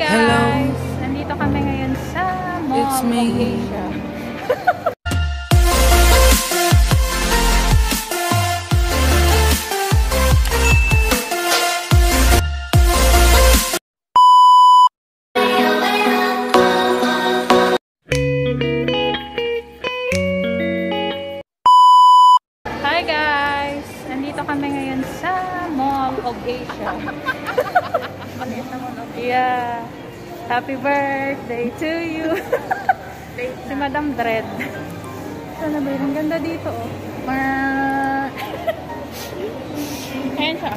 guys! Nandito kami ngayon sa Mall of Asia. Hi guys! Nandito kami ngayon sa Mall of Asia. Yeah. Happy birthday to you. Si Madam Dread. Sana ba yun? Ang ganda dito, oh. Ayan siya.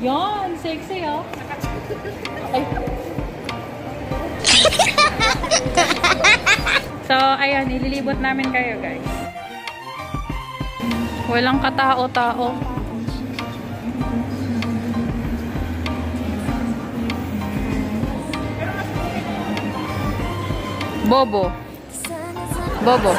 Yan! Sexy, oh. Ay. So, ayan. Ililibot namin kayo, guys. Walang katao-tao. Bobo. Bobo.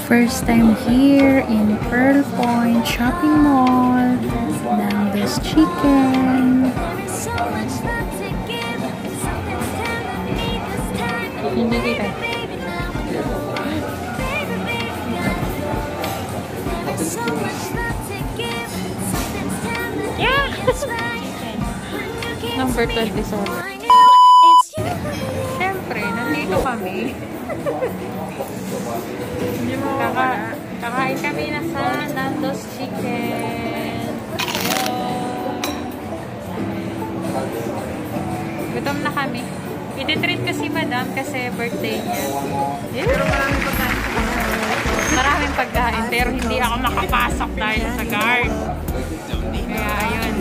First time here in Pearl Point Shopping Mall. Nando's Chicken. Hindi kita. Yeah! Number 27. Siyempre, nandito kami. Kakain kami na sa Nando's Chicken. Gutom na kami. Ititreat ko si Madam kasi birthday niya. Pero maraming pagkain. Maraming pagkain, pero hindi ako makapasok dahil sa guard. Kaya, ayun.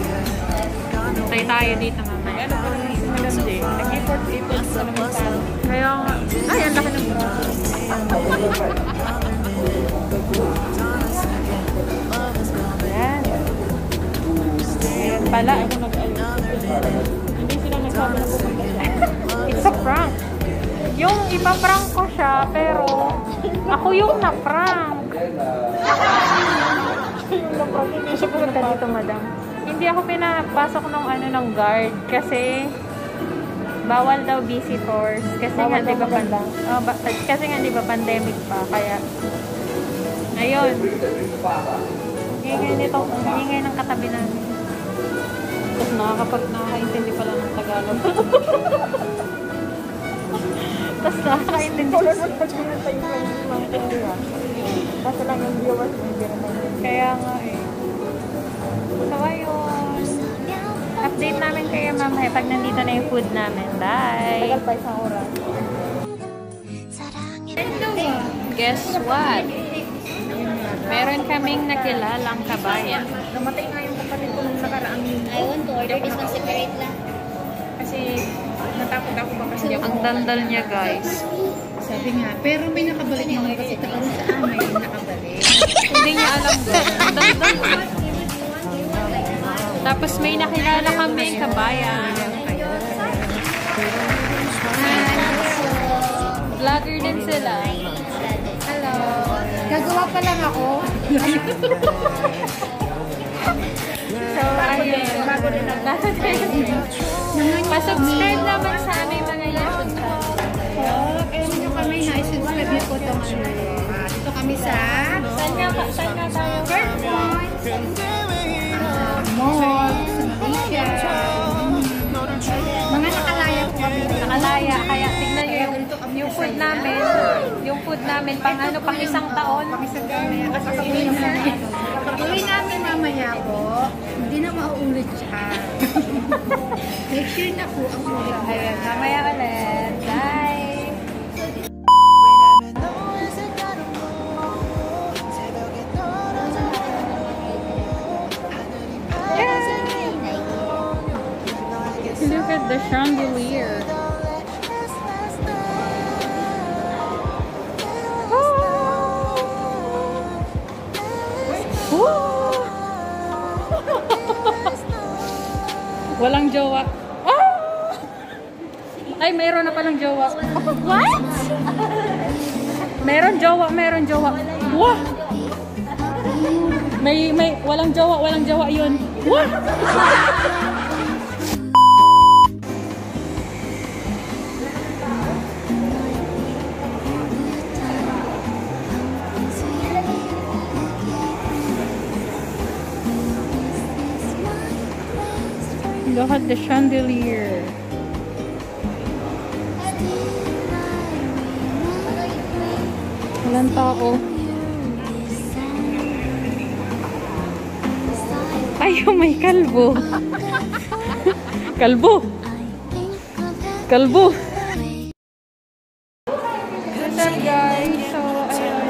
Hintay tayo dito mamaya. Ano pa rin si Madam J? Nag-import sa naman tayo. Kaya nga. Ay, ang laki ng bra. Ayan. Ayan pala. Ako nag-ayos. Hindi sila nagsabi na pupunta. It's a prank. Yung ipaprank ko siya, pero ako yung na-prank. Hindi siya pumunta dito, Madam. Hindi ako pinapasok ng guard kasi bawal daw visitors. Kasi nga, di ba, kasi nga, di ba, pandemic pa. Kaya, ayun. Hingay ng katabi namin. Tapos nakakaintindi pala ng Tagalog. Tapos nakakaintindi. Kasi lang yung viewers hindi naman. Kaya nga eh. So ayun. Update namin kayo mamaya pag nandito na yung food namin. Bye! Tagal pa isang oras. Guess what? Meron kaming nakilalang kabayan. Namatay nga yung kapatid ko nung nakaraang linggo. I want to order this one separate lang. Kasi natakot ako ba kasi ang dandal niya, guys. Sabi nga, pero may nakabalik naman kasi taon sa amin yung nakabalik. Hindi niya alam doon. Ang dandal. Tapos may nakilala kami kabayan. Vlogger din sila. Hello. Gagawa pa lang ako. So, ayun. Bago rin ang pa-subscribe naman sa aming mga YouTube channel. Alam nyo kami na i-subscribe nyo po itong dito kami sa Saan nga tayo? Pearl Point Mall Asia. Mga nakalaya po kami. Nakalaya. Kaya tignan nyo yung food namin. Yung food namin pang isang taon. Pang isang taon na yan. Kasi uwi namin mamaya po. Hindi na mauulit siya. Make sure na po ang ulit. Ayun, mamaya ulit. Bye! Look at the chandelier. Walang jowa. Oh! Ay, mayroon na palang jowa. What? Meron jowa, meron jowa. Wah! May walang jowa yun. Wah! Look at the chandelier. Walang tao. Ay, may kalbo. Kalbo. Kalbo. What's up, guys? So, ayun.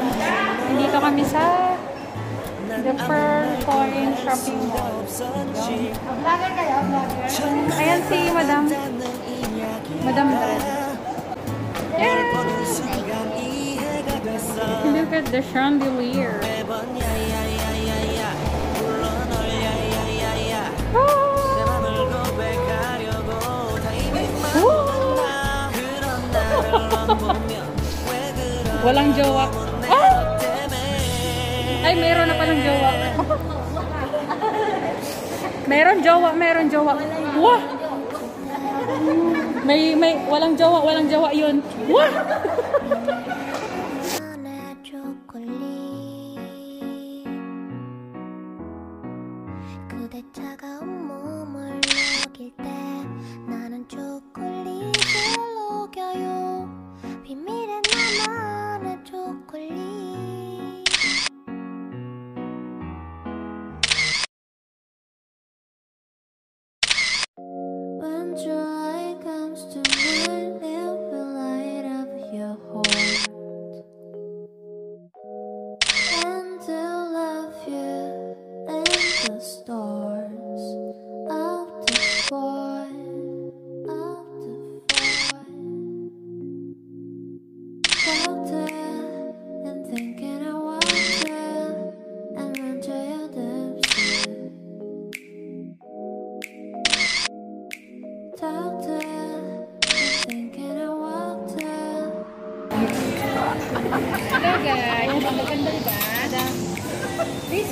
Dito kami sa The Pearl Point Shopping Mall. Vlogger kayo, vlogger. Ayan si Madam. Madam Dad. Yeah. Look at the chandelier. Walang jowa. Ay, meron na palang jowa. Meron jowa. Wah! May walang jowa yun. Wah! When joy comes to mind, it will light up your heart. And they'll love you and the stars of the fire, Out there and thinking I was there and run to your depths. Talk there, thinking I walked there. Hello guys, maganda diba? This